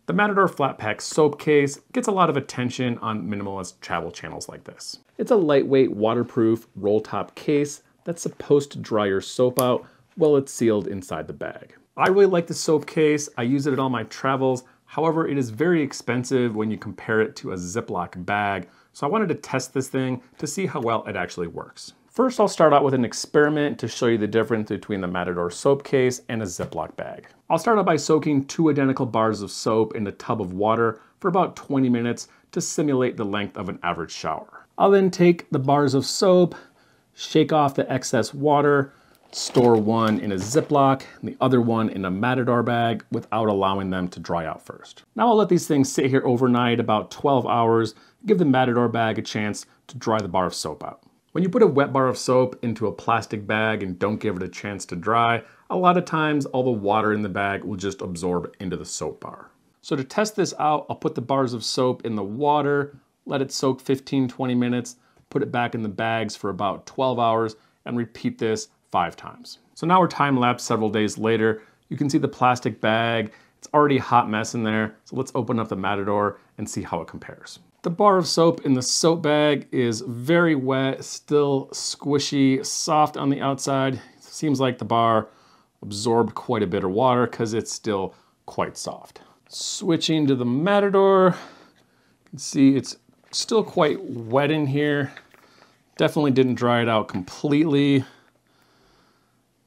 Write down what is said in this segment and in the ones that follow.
The Matador FlatPak soap case gets a lot of attention on minimalist travel channels like this. It's a lightweight, waterproof, roll-top case that's supposed to dry your soap out while it's sealed inside the bag. I really like the soap case. I use it in all my travels. However, it is very expensive when you compare it to a Ziploc bag, so I wanted to test this thing to see how well it actually works. First, I'll start out with an experiment to show you the difference between the Matador soap case and a Ziploc bag. I'll start out by soaking 2 identical bars of soap in a tub of water for about 20 minutes to simulate the length of an average shower. I'll then take the bars of soap, shake off the excess water, store one in a Ziploc and the other one in a Matador bag without allowing them to dry out first. Now I'll let these things sit here overnight, about 12 hours, give the Matador bag a chance to dry the bar of soap out. When you put a wet bar of soap into a plastic bag and don't give it a chance to dry, a lot of times all the water in the bag will just absorb into the soap bar. So to test this out, I'll put the bars of soap in the water, let it soak 15-20 minutes, put it back in the bags for about 12 hours, and repeat this 5 times. So now we're time-lapsed several days later. You can see the plastic bag. It's already a hot mess in there. So let's open up the Matador and see how it compares. The bar of soap in the soap bag is very wet, still squishy, soft on the outside. Seems like the bar absorbed quite a bit of water because it's still quite soft. Switching to the Matador, you can see it's still quite wet in here. Definitely didn't dry it out completely.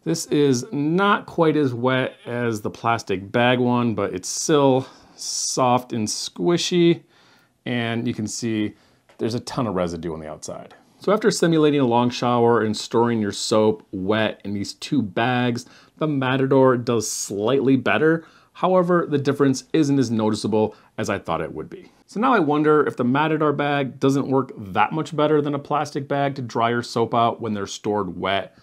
This is not quite as wet as the plastic bag one, but it's still soft and squishy. And you can see there's a ton of residue on the outside. So after simulating a long shower and storing your soap wet in these 2 bags, the Matador does slightly better. However, the difference isn't as noticeable as I thought it would be. So now I wonder if the Matador bag doesn't work that much better than a plastic bag to dry your soap out when they're stored wet.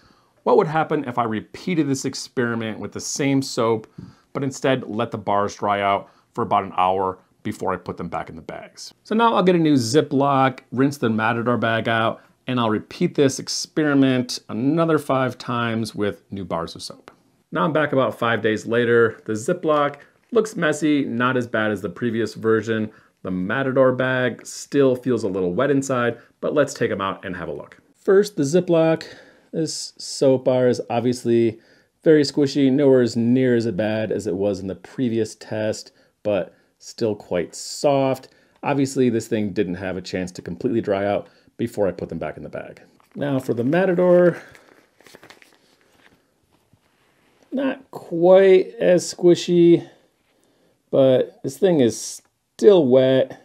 What would happen if I repeated this experiment with the same soap, but instead let the bars dry out for about an hour before I put them back in the bags? So now I'll get a new Ziploc, rinse the Matador bag out, and I'll repeat this experiment another 5 times with new bars of soap. Now I'm back about 5 days later. The Ziploc looks messy, not as bad as the previous version. The Matador bag still feels a little wet inside, but let's take them out and have a look. First, the Ziploc. This soap bar is obviously very squishy, nowhere near as bad as it was in the previous test, but still quite soft. Obviously, this thing didn't have a chance to completely dry out before I put them back in the bag. Now for the Matador, not quite as squishy, but this thing is still wet,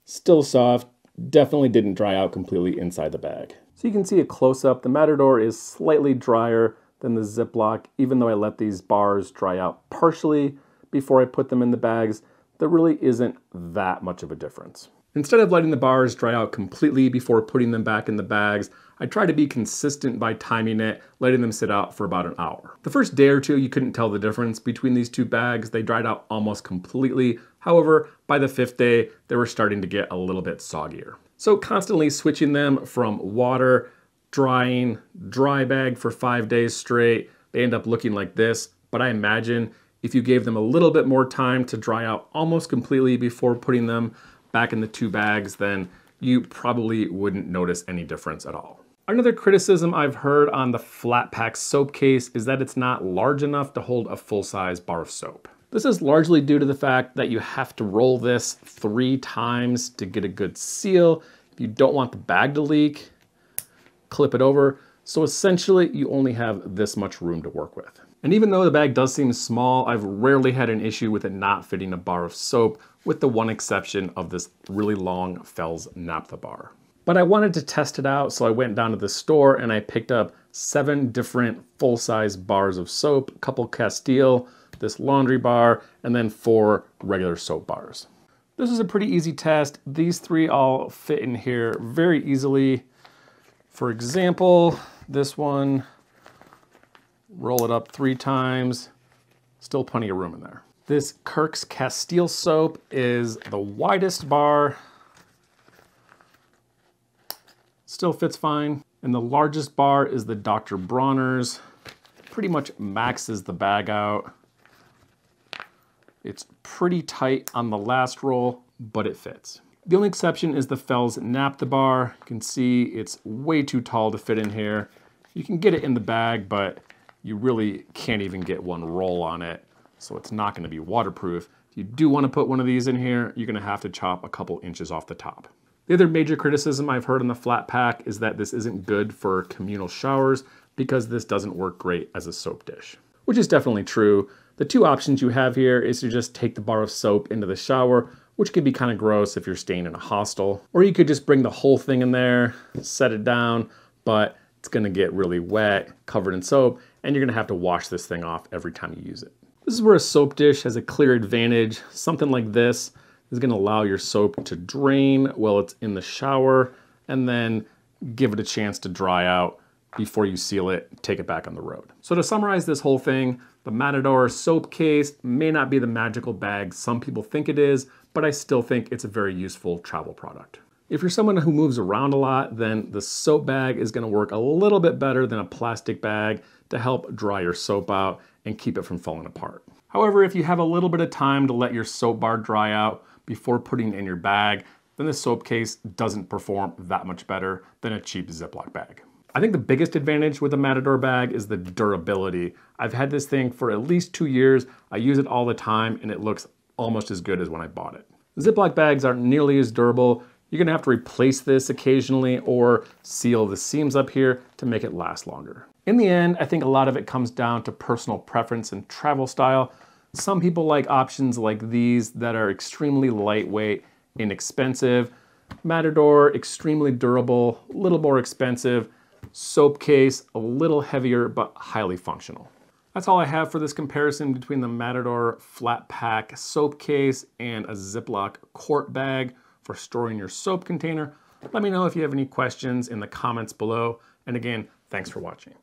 still soft, definitely didn't dry out completely inside the bag. So you can see a close-up, the Matador is slightly drier than the Ziploc, even though I let these bars dry out partially before I put them in the bags. There really isn't that much of a difference. Instead of letting the bars dry out completely before putting them back in the bags, I try to be consistent by timing it, letting them sit out for about an hour. The first day or two, you couldn't tell the difference between these 2 bags. They dried out almost completely. However, by the 5th day, they were starting to get a little bit soggier. So constantly switching them from water, drying, dry bag for 5 days straight, they end up looking like this. But I imagine if you gave them a little bit more time to dry out almost completely before putting them back in the 2 bags, then you probably wouldn't notice any difference at all. Another criticism I've heard on the FlatPak soap case is that it's not large enough to hold a full-size bar of soap. This is largely due to the fact that you have to roll this 3 times to get a good seal. If you don't want the bag to leak, clip it over. So essentially, you only have this much room to work with. And even though the bag does seem small, I've rarely had an issue with it not fitting a bar of soap, with the one exception of this really long Fells naphtha bar. But I wanted to test it out, so I went down to the store and I picked up 7 different full-size bars of soap, a couple Castile, this laundry bar, and then 4 regular soap bars. This is a pretty easy test. These 3 all fit in here very easily. For example, this one, roll it up 3 times, still plenty of room in there. This Kirk's Castile soap is the widest bar, still fits fine. And the largest bar is the Dr. Bronner's, pretty much maxes the bag out. It's pretty tight on the last roll, but it fits. The only exception is the Fels naphtha bar. You can see it's way too tall to fit in here. You can get it in the bag, but you really can't even get one roll on it, so it's not going to be waterproof. If you do want to put one of these in here, you're going to have to chop a couple inches off the top. The other major criticism I've heard on the FlatPak is that this isn't good for communal showers because this doesn't work great as a soap dish, which is definitely true. The two options you have here is to just take the bar of soap into the shower, which could be kind of gross if you're staying in a hostel, or you could just bring the whole thing in there, set it down, but it's going to get really wet, covered in soap, and you're going to have to wash this thing off every time you use it. This is where a soap dish has a clear advantage. Something like this is going to allow your soap to drain while it's in the shower, and then give it a chance to dry out before you seal it, take it back on the road. So to summarize this whole thing, the Matador soap case may not be the magical bag some people think it is, but I still think it's a very useful travel product. If you're someone who moves around a lot, then the soap bag is going to work a little bit better than a plastic bag to help dry your soap out and keep it from falling apart. However, if you have a little bit of time to let your soap bar dry out before putting it in your bag, then the soap case doesn't perform that much better than a cheap Ziploc bag. I think the biggest advantage with the Matador bag is the durability. I've had this thing for at least 2 years. I use it all the time and it looks almost as good as when I bought it. Ziploc bags aren't nearly as durable. You're gonna have to replace this occasionally or seal the seams up here to make it last longer. In the end, I think a lot of it comes down to personal preference and travel style. Some people like options like these that are extremely lightweight, inexpensive. Matador, extremely durable, a little more expensive. Soap case, a little heavier, but highly functional. That's all I have for this comparison between the Matador FlatPak soap case and a Ziploc quart bag for storing your soap container. Let me know if you have any questions in the comments below. And again, thanks for watching.